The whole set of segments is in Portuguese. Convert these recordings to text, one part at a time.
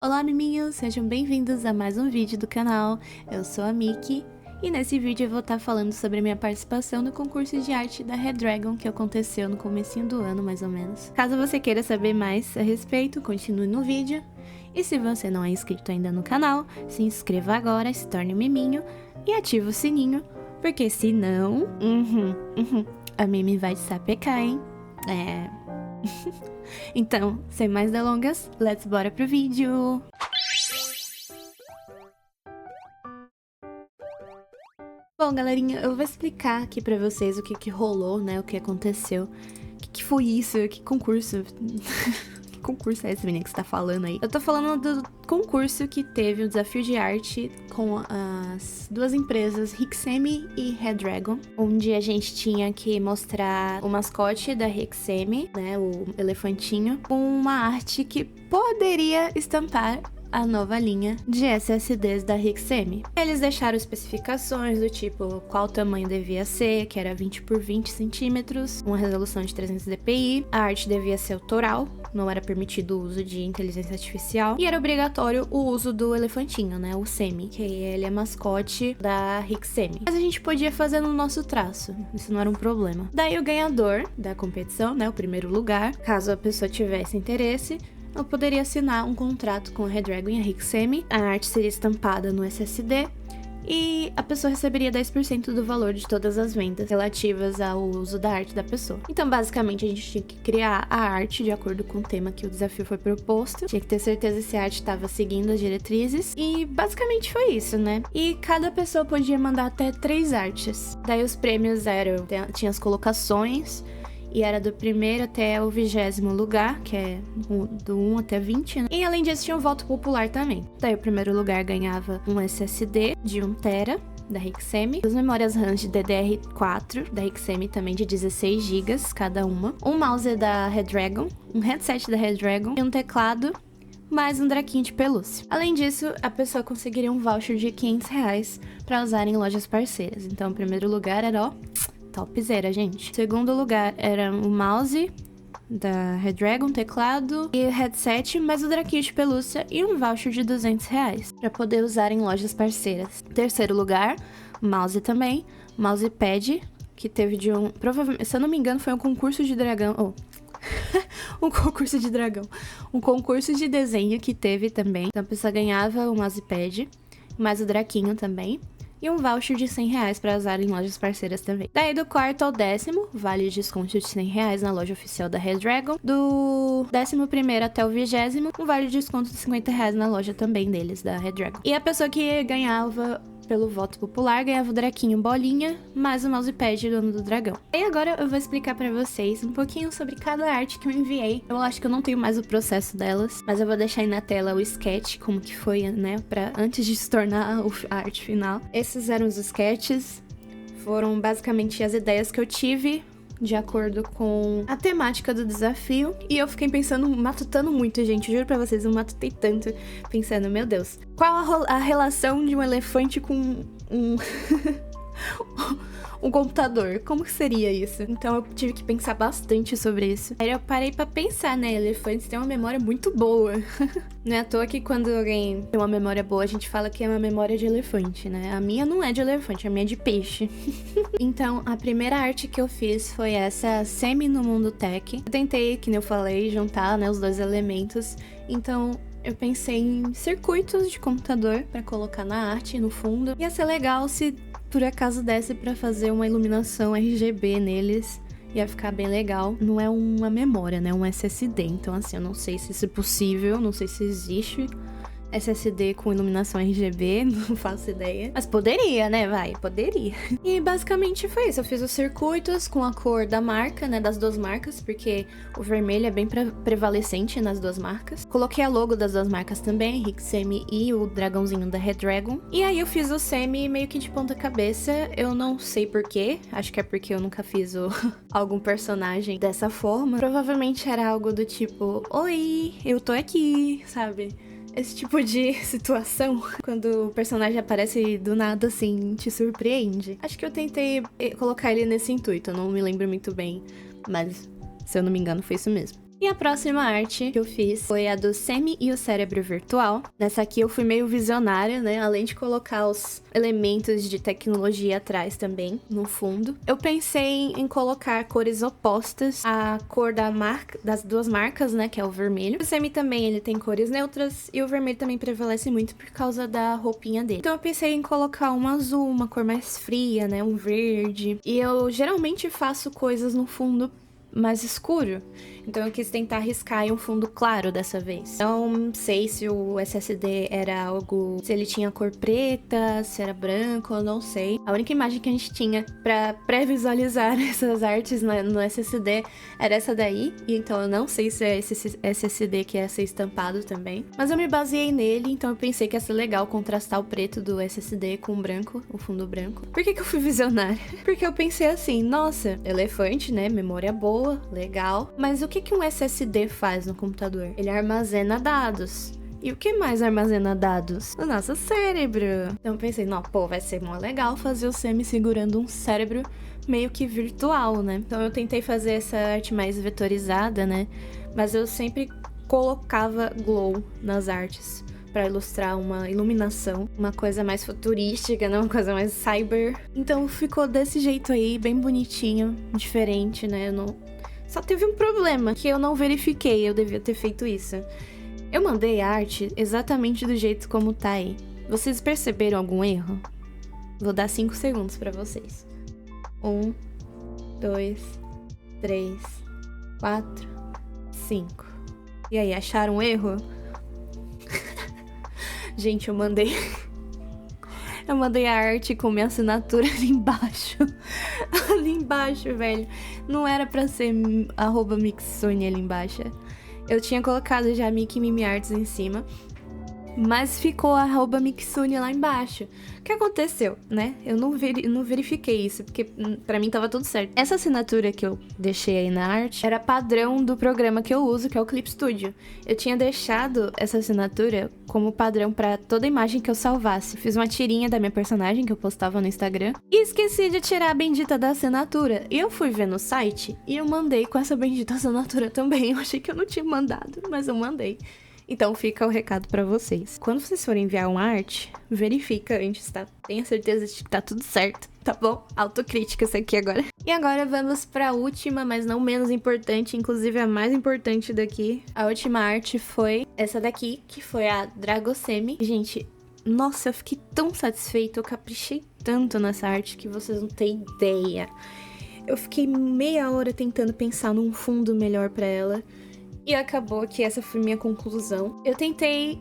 Olá, miminhos! Sejam bem-vindos a mais um vídeo do canal. Eu sou a Miki e nesse vídeo eu vou estar falando sobre a minha participação no concurso de arte da Redragon que aconteceu no comecinho do ano, mais ou menos. Caso você queira saber mais a respeito, continue no vídeo. E se você não é inscrito ainda no canal, se inscreva agora, se torne um miminho e ative o sininho, porque senão... a Mimi vai te sapecar, hein? Então, sem mais delongas, bora pro vídeo! Bom, galerinha, eu vou explicar aqui pra vocês o que rolou, né, o que aconteceu. O que foi isso? Que concurso? Que concurso é esse, menina, que você tá falando aí? Eu tô falando do concurso que teve o desafio de arte com as duas empresas, Rixemi e Redragon, onde a gente tinha que mostrar o mascote da Rixemi, né, o elefantinho, com uma arte que poderia estampar a nova linha de SSDs da Rixemi. Eles deixaram especificações do tipo qual tamanho devia ser, que era 20 por 20 centímetros, uma resolução de 300 dpi, a arte devia ser autoral, não era permitido o uso de inteligência artificial, e era obrigatório o uso do elefantinho, né, o Semi, que ele é mascote da Rixemi. Mas a gente podia fazer no nosso traço, isso não era um problema. Daí o ganhador da competição, né, o primeiro lugar, caso a pessoa tivesse interesse, eu poderia assinar um contrato com a Redragon e a Rixemi. A arte seria estampada no SSD e a pessoa receberia 10% do valor de todas as vendas relativas ao uso da arte da pessoa. Então, basicamente, a gente tinha que criar a arte de acordo com o tema que o desafio foi proposto. Tinha que ter certeza se a arte estava seguindo as diretrizes. E, basicamente, foi isso, né? E cada pessoa podia mandar até 3 artes. Daí, os prêmios eram... Tinha as colocações... E era do primeiro até o 20º lugar, que é do 1 até 20, né? E além disso, tinha um voto popular também. Daí o primeiro lugar ganhava um SSD de 1TB da Rixemi, duas memórias RAM de DDR4 da Rixemi também de 16 GB cada uma, um mouse da Redragon, um headset da Redragon e um teclado, mais um draquinho de pelúcia. Além disso, a pessoa conseguiria um voucher de R$500 para usar em lojas parceiras. Então o primeiro lugar era, ó... topzera, gente. Segundo lugar era o mouse da Redragon, teclado e headset, mais o draquinho de pelúcia e um voucher de R$200 para poder usar em lojas parceiras. Terceiro lugar, mouse também, mousepad, que teve de um... Provavelmente, se eu não me engano, foi um concurso de dragão... um concurso de dragão. Um concurso de desenho que teve também. Então a pessoa ganhava o mousepad, mais o draquinho também. E um voucher de R$100 para usar em lojas parceiras também. Daí do quarto ao 10º, vale de desconto de R$100 na loja oficial da Redragon. Do 11º até o 20º, um vale de desconto de R$50 na loja também deles, da Redragon. E a pessoa que ganhava pelo voto popular ganhava o draquinho bolinha, mais o mousepad do dono do dragão. E agora eu vou explicar pra vocês um pouquinho sobre cada arte que eu enviei. Eu acho que eu não tenho mais o processo delas, mas eu vou deixar aí na tela o sketch, como que foi, né, antes de se tornar a arte final. Esses eram os sketches, foram basicamente as ideias que eu tive de acordo com a temática do desafio. E eu fiquei pensando, matutando muito, gente. Juro pra vocês, eu matutei tanto, pensando, meu Deus, qual a relação de um elefante com um... um computador? Como que seria isso? Então eu tive que pensar bastante sobre isso. Aí eu parei pra pensar, né? Elefantes têm uma memória muito boa. Não é à toa que quando alguém tem uma memória boa, a gente fala que é uma memória de elefante, né? A minha não é de elefante, a minha é de peixe. Então, a primeira arte que eu fiz foi essa Semi no Mundo Tech. Eu tentei, que nem eu falei, juntar, né, os dois elementos. Então, eu pensei em circuitos de computador pra colocar na arte, no fundo. Ia ser legal se por acaso desse pra fazer uma iluminação RGB neles. Ia ficar bem legal. Não é uma memória, né? Um SSD. Então, assim, eu não sei se isso é possível. Não sei se existe SSD com iluminação RGB, não faço ideia. Mas poderia, né? Vai, poderia. E basicamente foi isso. Eu fiz os circuitos com a cor da marca, né? Das duas marcas, porque o vermelho é bem prevalecente nas duas marcas. Coloquei a logo das duas marcas também, Rixemi e o dragãozinho da Redragon. E aí eu fiz o Semi meio que de ponta cabeça. Eu não sei porquê. Acho que é porque eu nunca fiz algum personagem dessa forma. Provavelmente era algo do tipo, oi, eu tô aqui, sabe? Esse tipo de situação, quando o personagem aparece do nada, assim, te surpreende. Acho que eu tentei colocar ele nesse intuito, eu não me lembro muito bem, mas se eu não me engano foi isso mesmo. E a próxima arte que eu fiz foi a do Semi e o cérebro virtual. Nessa aqui eu fui meio visionária, né? Além de colocar os elementos de tecnologia atrás também, no fundo. Eu pensei em colocar cores opostas à cor das duas marcas, né? Que é o vermelho. O Semi também, ele tem cores neutras e o vermelho também prevalece muito por causa da roupinha dele. Então eu pensei em colocar um azul, uma cor mais fria, né? Um verde. E eu geralmente faço coisas no fundo mais escuro, então eu quis tentar arriscar em um fundo claro dessa vez. Não sei se o SSD era algo, se ele tinha cor preta, se era branco, eu não sei. A única imagem que a gente tinha pra pré-visualizar essas artes no SSD era essa daí, e então eu não sei se é esse SSD que ia ser estampado também. Mas eu me baseei nele, então eu pensei que ia ser legal contrastar o preto do SSD com o branco, o fundo branco. Por que eu fui visionária? Porque eu pensei assim, nossa, elefante, né, memória boa, legal. Mas o que um SSD faz no computador? Ele armazena dados. E o que mais armazena dados? O nosso cérebro. Então eu pensei, não, pô, vai ser mó legal fazer o Semi segurando um cérebro meio que virtual, né? Então eu tentei fazer essa arte mais vetorizada, né? Mas eu sempre colocava glow nas artes para ilustrar uma iluminação, uma coisa mais futurística, né? Uma coisa mais cyber. Então ficou desse jeito aí, bem bonitinho, diferente, né? Só teve um problema, que eu não verifiquei, eu devia ter feito isso. Eu mandei a arte exatamente do jeito como tá aí. Vocês perceberam algum erro? Vou dar 5 segundos pra vocês. 1, 2, 3, 4, 5. E aí, acharam um erro? Gente, eu mandei a arte com minha assinatura ali embaixo. Ali embaixo, velho. Não era pra ser @mixsune ali embaixo. Eu tinha colocado já Miki Mimi Arts em cima, mas ficou @mixsune lá embaixo. O que aconteceu, né? Eu não verifiquei isso, porque pra mim tava tudo certo. Essa assinatura que eu deixei aí na arte era padrão do programa que eu uso, que é o Clip Studio. Eu tinha deixado essa assinatura como padrão pra toda imagem que eu salvasse. Fiz uma tirinha da minha personagem que eu postava no Instagram e esqueci de tirar a bendita da assinatura. E eu fui ver no site e eu mandei com essa bendita assinatura também. Eu achei que eu não tinha mandado, mas eu mandei. Então fica o recado pra vocês. Quando vocês forem enviar uma arte, verifica antes, tá? Tenha certeza de que tá tudo certo, tá bom? Autocrítica isso aqui agora. E agora vamos pra última, mas não menos importante, inclusive a mais importante daqui. A última arte foi essa daqui, que foi a Dragosemi. Gente, nossa, eu fiquei tão satisfeita, eu caprichei tanto nessa arte que vocês não têm ideia. Eu fiquei meia hora tentando pensar num fundo melhor pra ela. E acabou que essa foi minha conclusão. Eu tentei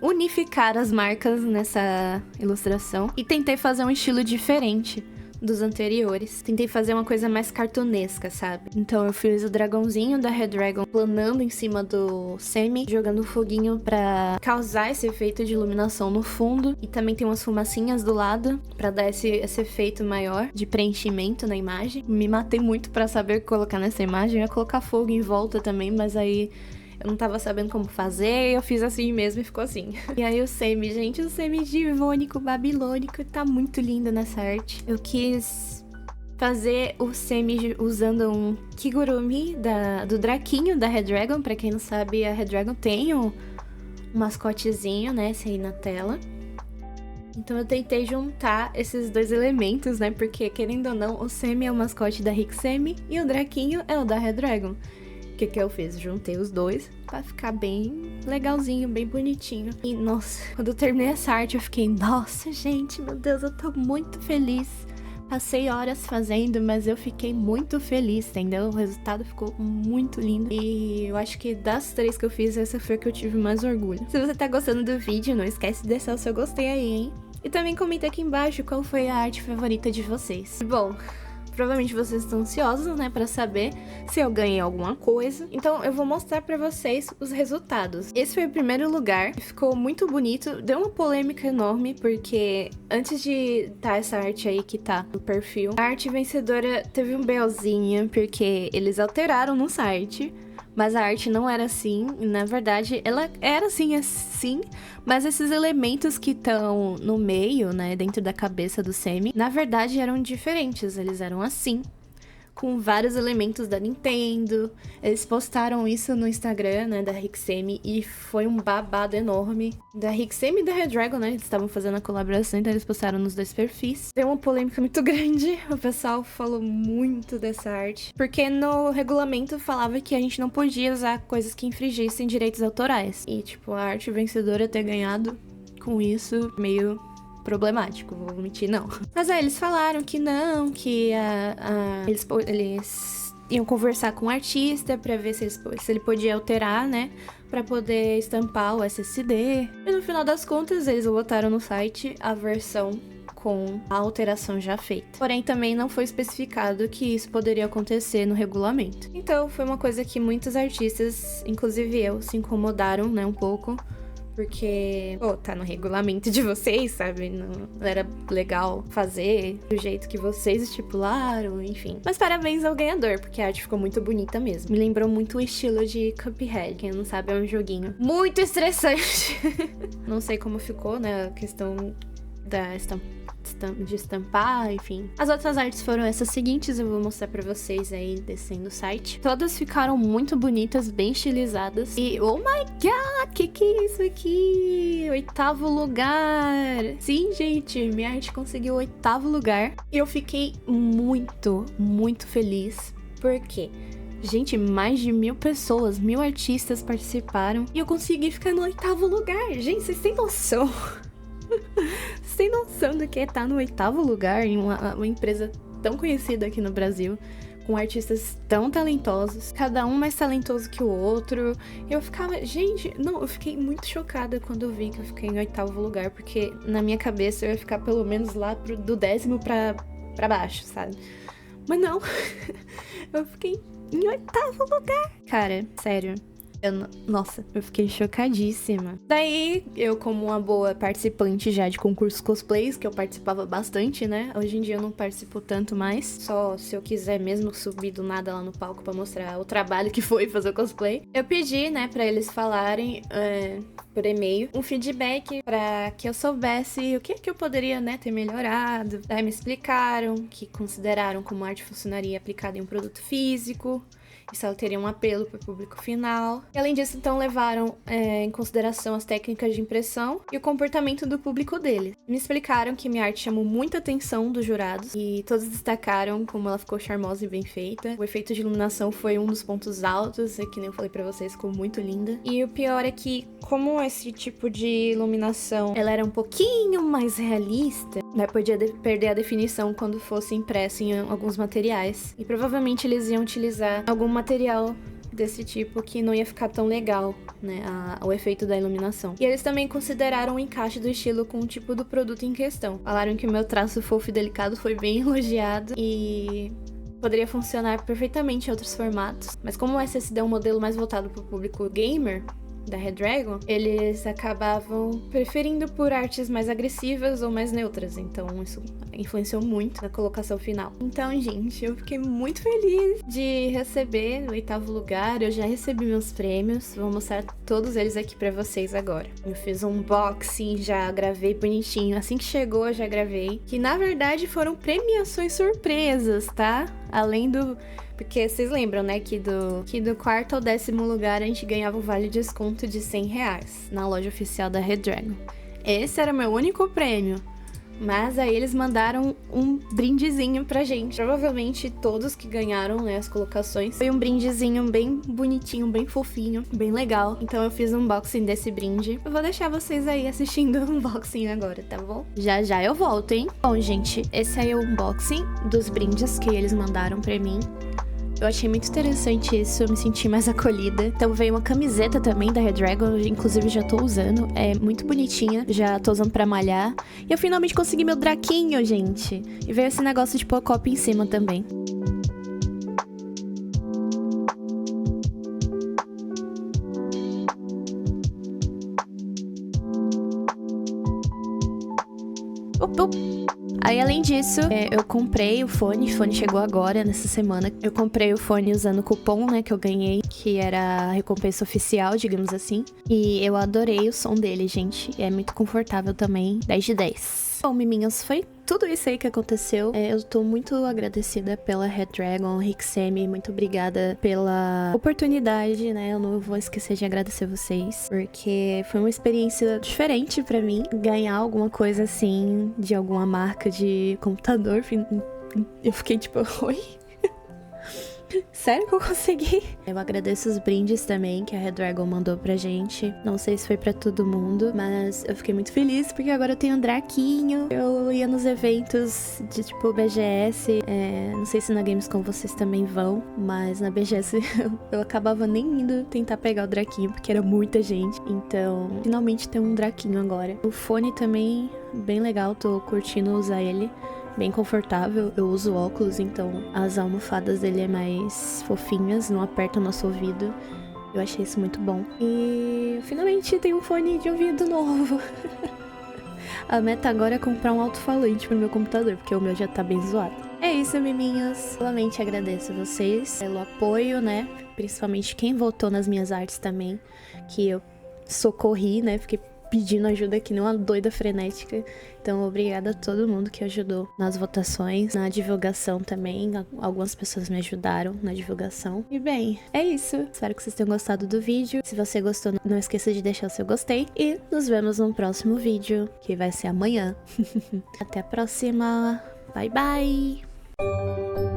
unificar as marcas nessa ilustração e tentei fazer um estilo diferente dos anteriores. Tentei fazer uma coisa mais cartunesca, sabe? Então eu fiz o dragãozinho da Redragon planando em cima do Semi, jogando foguinho pra causar esse efeito de iluminação no fundo. E também tem umas fumacinhas do lado pra dar esse efeito maior de preenchimento na imagem. Me matei muito pra saber colocar nessa imagem. Eu ia colocar fogo em volta também, mas aí eu não tava sabendo como fazer, eu fiz assim mesmo e ficou assim. E aí o Semi, gente, o Semi divônico, babilônico, tá muito lindo nessa arte. Eu quis fazer o Semi usando um Kigurumi do Draquinho da Redragon. Pra quem não sabe, a Redragon tem um mascotezinho, né, esse aí na tela. Então eu tentei juntar esses dois elementos, né, porque querendo ou não, o Semi é o mascote da Rick Semi e o Draquinho é o da Redragon. O que eu fiz? Juntei os dois pra ficar bem legalzinho, bem bonitinho. E, nossa, quando eu terminei essa arte, eu fiquei, nossa, gente, meu Deus, eu tô muito feliz. Passei horas fazendo, mas eu fiquei muito feliz, entendeu? O resultado ficou muito lindo. E eu acho que das 3 que eu fiz, essa foi a que eu tive mais orgulho. Se você tá gostando do vídeo, não esquece de deixar o seu gostei aí, hein? E também comenta aqui embaixo qual foi a arte favorita de vocês. Bom, provavelmente vocês estão ansiosos, né, pra saber se eu ganhei alguma coisa. Então eu vou mostrar pra vocês os resultados. Esse foi o primeiro lugar, ficou muito bonito. Deu uma polêmica enorme, porque antes de tá essa arte aí que tá no perfil, a arte vencedora teve um BOzinho, porque eles alteraram no site. Mas a arte não era assim, na verdade ela era assim, mas esses elementos que estão no meio, né, dentro da cabeça do Semi, na verdade eram diferentes, eles eram assim, com vários elementos da Nintendo. Eles postaram isso no Instagram, né, da Rixeme, e foi um babado enorme. Da Rixeme e da Redragon, né, eles estavam fazendo a colaboração, então eles postaram nos dois perfis. Deu uma polêmica muito grande, o pessoal falou muito dessa arte, porque no regulamento falava que a gente não podia usar coisas que infringissem direitos autorais. E, tipo, a arte vencedora ter ganhado com isso, meio problemático, vou mentir, não. Mas aí eles falaram que não, que eles iam conversar com o artista pra ver se ele podia alterar, né, pra poder estampar o SSD. E no final das contas, eles botaram no site a versão com a alteração já feita. Porém, também não foi especificado que isso poderia acontecer no regulamento. Então, foi uma coisa que muitos artistas, inclusive eu, se incomodaram, né, um pouco. Porque, pô, tá no regulamento de vocês, sabe? Não era legal fazer do jeito que vocês estipularam, enfim. Mas parabéns ao ganhador, porque a arte ficou muito bonita mesmo. Me lembrou muito o estilo de Cuphead. Quem não sabe, é um joguinho muito estressante. Não sei como ficou, né? A questão de estampar, enfim. As outras artes foram essas seguintes, eu vou mostrar pra vocês aí descendo o site. Todas ficaram muito bonitas, bem estilizadas. E, oh my god, que é isso aqui? 8º lugar! Sim, gente, minha arte conseguiu o 8º lugar. E eu fiquei muito, muito feliz. Por quê? Gente, mais de 1000 pessoas, 1000 artistas participaram. E eu consegui ficar no 8º lugar. Gente, vocês têm noção? Vocês têm noção do que é estar no 8º lugar em uma empresa tão conhecida aqui no Brasil, com artistas tão talentosos, cada um mais talentoso que o outro. Eu ficava, gente, não, eu fiquei muito chocada quando eu vi que eu fiquei em 8º lugar, porque na minha cabeça eu ia ficar pelo menos lá do 10º pra baixo, sabe? Mas não, eu fiquei em 8º lugar. Cara, sério. Nossa, eu fiquei chocadíssima. Daí, eu como uma boa participante já de concursos cosplays, que eu participava bastante, né? Hoje em dia eu não participo tanto mais. Só se eu quiser mesmo subir do nada lá no palco pra mostrar o trabalho que foi fazer o cosplay. Eu pedi, né, pra eles falarem por e-mail um feedback pra que eu soubesse o que eu poderia, né, ter melhorado. Daí me explicaram que consideraram como arte funcionaria aplicada em um produto físico. Isso ela teria um apelo para o público final. E além disso, então, levaram em consideração as técnicas de impressão e o comportamento do público deles. Me explicaram que minha arte chamou muita atenção dos jurados e todos destacaram como ela ficou charmosa e bem feita. O efeito de iluminação foi um dos pontos altos, que nem eu falei para vocês, ficou muito linda. E o pior é que, como esse tipo de iluminação ela era um pouquinho mais realista, né, podia perder a definição quando fosse impresso em alguns materiais. E provavelmente eles iam utilizar algum material desse tipo que não ia ficar tão legal, né, o efeito da iluminação. E eles também consideraram o encaixe do estilo com o tipo do produto em questão. Falaram que o meu traço fofo e delicado foi bem elogiado e poderia funcionar perfeitamente em outros formatos. Mas como o SSD é um modelo mais voltado para o público gamer, da Redragon, eles acabavam preferindo por artes mais agressivas ou mais neutras, então isso influenciou muito na colocação final. Então, gente, eu fiquei muito feliz de receber o 8º lugar, eu já recebi meus prêmios, vou mostrar todos eles aqui pra vocês agora. Eu fiz um unboxing, já gravei bonitinho, assim que chegou eu já gravei, que na verdade foram premiações surpresas, tá? Além do... Porque vocês lembram, né, que do 4º ao 10º lugar a gente ganhava um vale de desconto de R$100 na loja oficial da Redragon. Esse era o meu único prêmio. Mas aí eles mandaram um brindezinho pra gente. Provavelmente todos que ganharam, né, as colocações. Foi um brindezinho bem bonitinho, bem fofinho, bem legal. Então eu fiz um unboxing desse brinde. Eu vou deixar vocês aí assistindo o unboxing agora, tá bom? Já já eu volto, hein? Bom, gente, esse aí é o unboxing dos brindes que eles mandaram pra mim. Eu achei muito interessante isso, eu me senti mais acolhida. Então veio uma camiseta também da Redragon, inclusive já tô usando. É muito bonitinha, já tô usando pra malhar. E eu finalmente consegui meu draquinho, gente. E veio esse negócio de pôr copo em cima também. Aí, além disso, eu comprei o fone chegou agora, nessa semana. Eu comprei o fone usando o cupom, né, que eu ganhei, que era a recompensa oficial, digamos assim. E eu adorei o som dele, gente. É muito confortável também, 10 de 10. Bom, miminhos, foi tudo isso aí que aconteceu. Eu tô muito agradecida pela Red Dragon, Rixemi, muito obrigada pela oportunidade, né? Eu não vou esquecer de agradecer vocês, porque foi uma experiência diferente pra mim, ganhar alguma coisa assim, de alguma marca de computador. Eu fiquei tipo, oi? Sério que eu consegui? Eu agradeço os brindes também que a Red Dragon mandou pra gente. Não sei se foi pra todo mundo, mas eu fiquei muito feliz porque agora eu tenho um Draquinho. Eu ia nos eventos de tipo BGS. Não sei se na Gamescom vocês também vão, mas na BGS eu acabava nem indo tentar pegar o Draquinho porque era muita gente. Então, finalmente tem um Draquinho agora. O fone também, bem legal, tô curtindo usar ele. Bem confortável, eu uso óculos, então as almofadas dele é mais fofinhas, não apertam o nosso ouvido. Eu achei isso muito bom. E finalmente tem um fone de ouvido novo. A meta agora é comprar um alto-falante pro meu computador, porque o meu já tá bem zoado. É isso, miminhos. Realmente agradeço vocês pelo apoio, né? Principalmente quem votou nas minhas artes também, que eu socorri, né? Fiquei pedindo ajuda que nem uma doida frenética. Então, obrigada a todo mundo que ajudou nas votações, na divulgação também. Algumas pessoas me ajudaram na divulgação. E bem, é isso. Espero que vocês tenham gostado do vídeo. Se você gostou, não esqueça de deixar o seu gostei. E nos vemos no próximo vídeo, que vai ser amanhã. Até a próxima. Bye, bye!